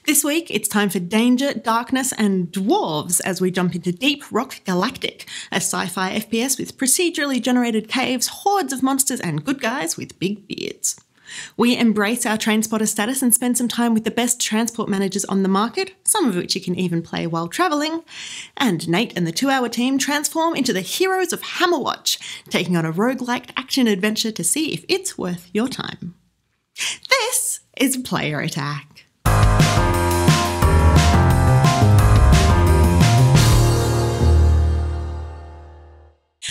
This week, it's time for danger, darkness, and dwarves as we jump into Deep Rock Galactic, a sci-fi FPS with procedurally generated caves, hordes of monsters, and good guys with big beards. We embrace our train spotter status and spend some time with the best transport managers on the market, some of which you can even play while travelling. And Nate and the 2-hour team transform into the Heroes of Hammerwatch, taking on a rogue-lite action adventure to see if it's worth your time. This is Player Attack.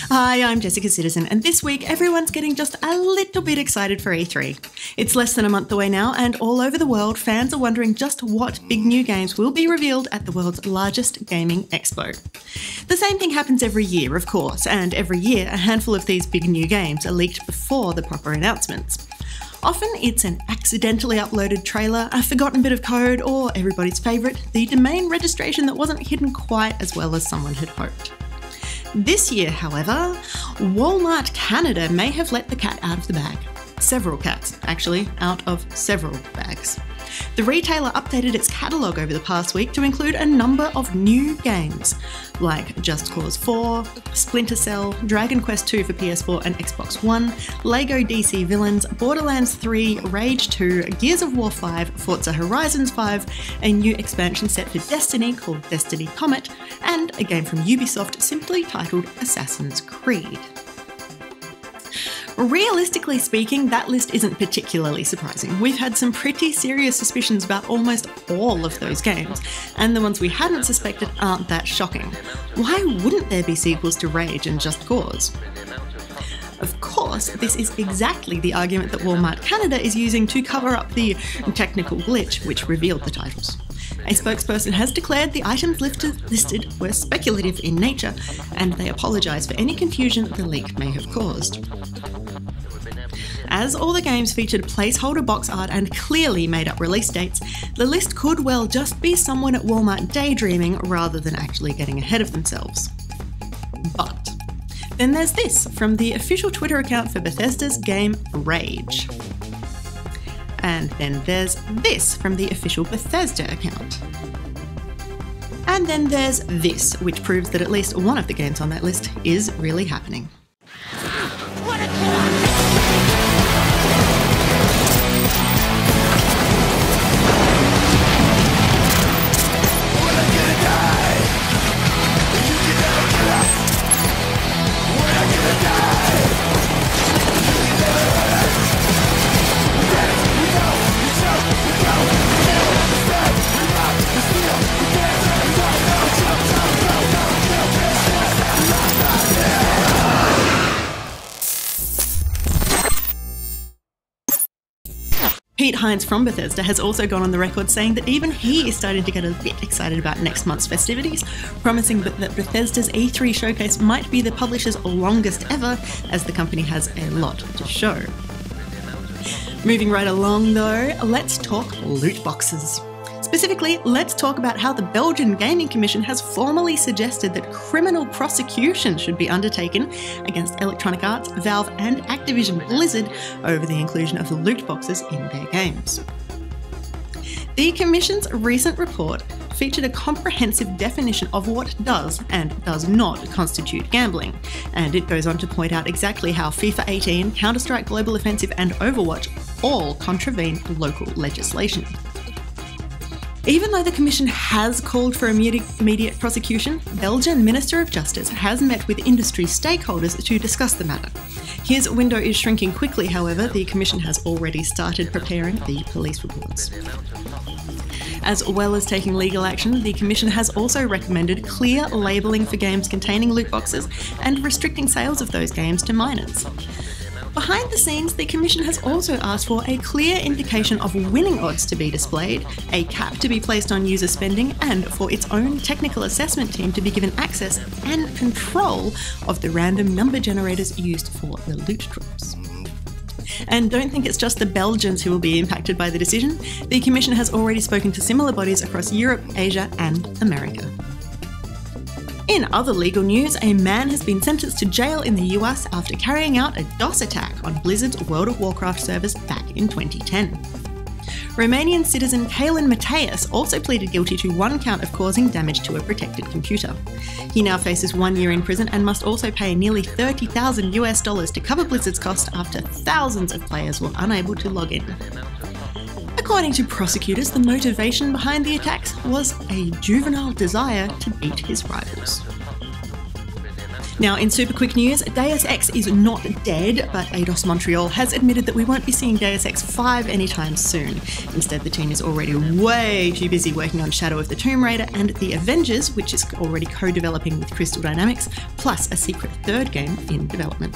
Hi, I'm Jessica Citizen, and this week everyone's getting just a little bit excited for E3. It's less than a month away now, and all over the world, fans are wondering just what big new games will be revealed at the world's largest gaming expo. The same thing happens every year, of course, and every year a handful of these big new games are leaked before the proper announcements. Often it's an accidentally uploaded trailer, a forgotten bit of code, or everybody's favourite, the domain registration that wasn't hidden quite as well as someone had hoped. This year, however, Walmart Canada may have let the cat out of the bag. Several cats, actually, out of several bags. The retailer updated its catalogue over the past week to include a number of new games, like Just Cause 4, Splinter Cell, Dragon Quest II for PS4 and Xbox One, LEGO DC Villains, Borderlands 3, Rage 2, Gears of War 5, Forza Horizons 5, a new expansion set for Destiny called Destiny Comet, and a game from Ubisoft simply titled Assassin's Creed. Realistically speaking, that list isn't particularly surprising. We've had some pretty serious suspicions about almost all of those games, and the ones we hadn't suspected aren't that shocking. Why wouldn't there be sequels to Rage and Just Cause? Of course, this is exactly the argument that Walmart Canada is using to cover up the technical glitch which revealed the titles. A spokesperson has declared the items listed were speculative in nature, and they apologise for any confusion the leak may have caused. As all the games featured placeholder box art and clearly made up release dates, the list could well just be someone at Walmart daydreaming rather than actually getting ahead of themselves. But then there's this from the official Twitter account for Bethesda's game Rage. And then there's this from the official Bethesda account. And then there's this, which proves that at least one of the games on that list is really happening. What a killer! Pete Hines from Bethesda has also gone on the record saying that even he is starting to get a bit excited about next month's festivities, promising that Bethesda's E3 showcase might be the publisher's longest ever, as the company has a lot to show. Moving right along though, let's talk loot boxes. Specifically, let's talk about how the Belgian Gaming Commission has formally suggested that criminal prosecution should be undertaken against Electronic Arts, Valve and Activision Blizzard over the inclusion of loot boxes in their games. The Commission's recent report featured a comprehensive definition of what does and does not constitute gambling, and it goes on to point out exactly how FIFA 18, Counter-Strike Global Offensive and Overwatch all contravene local legislation. Even though the Commission has called for immediate prosecution, Belgian Minister of Justice has met with industry stakeholders to discuss the matter. His window is shrinking quickly, however. The Commission has already started preparing the police reports. As well as taking legal action, the Commission has also recommended clear labelling for games containing loot boxes and restricting sales of those games to minors. Behind the scenes, the Commission has also asked for a clear indication of winning odds to be displayed, a cap to be placed on user spending, and for its own technical assessment team to be given access and control of the random number generators used for the loot drops. And don't think it's just the Belgians who will be impacted by the decision. The Commission has already spoken to similar bodies across Europe, Asia, and America. In other legal news, a man has been sentenced to jail in the US after carrying out a DOS attack on Blizzard's World of Warcraft servers back in 2010. Romanian citizen Kalin Mateus also pleaded guilty to one count of causing damage to a protected computer. He now faces 1 year in prison and must also pay nearly $30,000 to cover Blizzard's cost after thousands of players were unable to log in. According to prosecutors, the motivation behind the attacks was a juvenile desire to beat his rivals. Now, in super quick news, Deus Ex is not dead, but Eidos Montreal has admitted that we won't be seeing Deus Ex 5 anytime soon. Instead, the team is already way too busy working on Shadow of the Tomb Raider and The Avengers, which is already co-developing with Crystal Dynamics, plus a secret third game in development.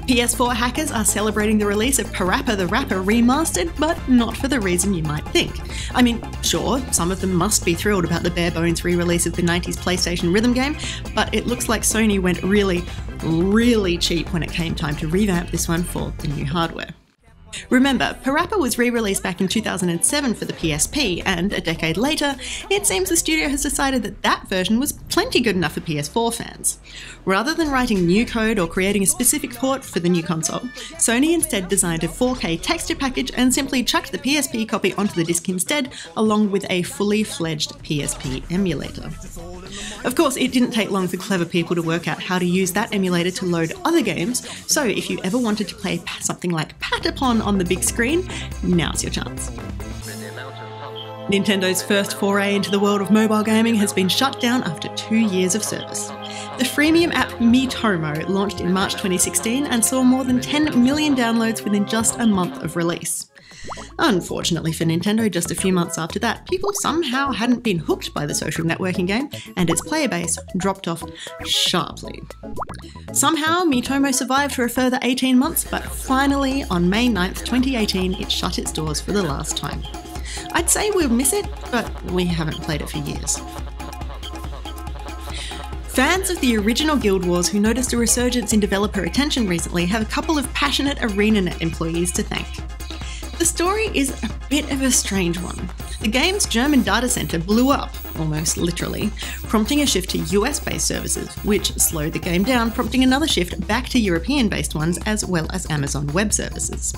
PS4 hackers are celebrating the release of Parappa the Rapper remastered, but not for the reason you might think. I mean, sure, some of them must be thrilled about the bare-bones re-release of the 90s PlayStation rhythm game, but it looks like Sony went really cheap when it came time to revamp this one for the new hardware. Remember, Parappa was re-released back in 2007 for the PSP, and a decade later, it seems the studio has decided that that version was plenty good enough for PS4 fans. Rather than writing new code or creating a specific port for the new console, Sony instead designed a 4K texture package and simply chucked the PSP copy onto the disc instead, along with a fully fledged PSP emulator. Of course, it didn't take long for clever people to work out how to use that emulator to load other games, so if you ever wanted to play something like Patapon on the big screen, now's your chance. Nintendo's first foray into the world of mobile gaming has been shut down after 2 years of service. The freemium app Miitomo launched in March 2016 and saw more than 10 million downloads within just a month of release. Unfortunately for Nintendo, just a few months after that, people somehow hadn't been hooked by the social networking game, and its player base dropped off sharply. Somehow, Miitomo survived for a further 18 months, but finally, on May 9th, 2018, it shut its doors for the last time. I'd say we'll miss it, but we haven't played it for years. Fans of the original Guild Wars who noticed a resurgence in developer attention recently have a couple of passionate ArenaNet employees to thank. The story is a bit of a strange one. The game's German data center blew up, almost literally, prompting a shift to US-based services, which slowed the game down, prompting another shift back to European-based ones as well as Amazon Web Services.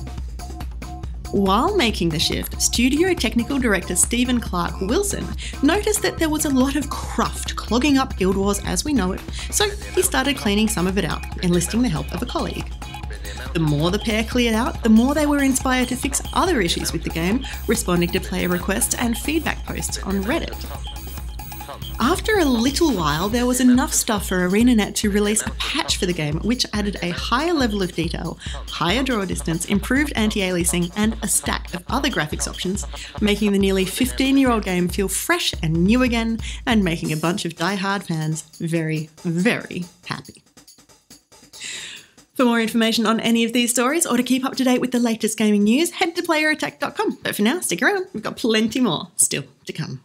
While making the shift, studio technical director Stephen Clark Wilson noticed that there was a lot of cruft clogging up Guild Wars as we know it, so he started cleaning some of it out, enlisting the help of a colleague. The more the pair cleared out, the more they were inspired to fix other issues with the game, responding to player requests and feedback posts on Reddit. After a little while, there was enough stuff for ArenaNet to release a patch for the game, which added a higher level of detail, higher draw distance, improved anti-aliasing, and a stack of other graphics options, making the nearly 15-year-old game feel fresh and new again, and making a bunch of die-hard fans very happy. For more information on any of these stories, or to keep up to date with the latest gaming news, head to playerattack.com. But for now, stick around, we've got plenty more still to come.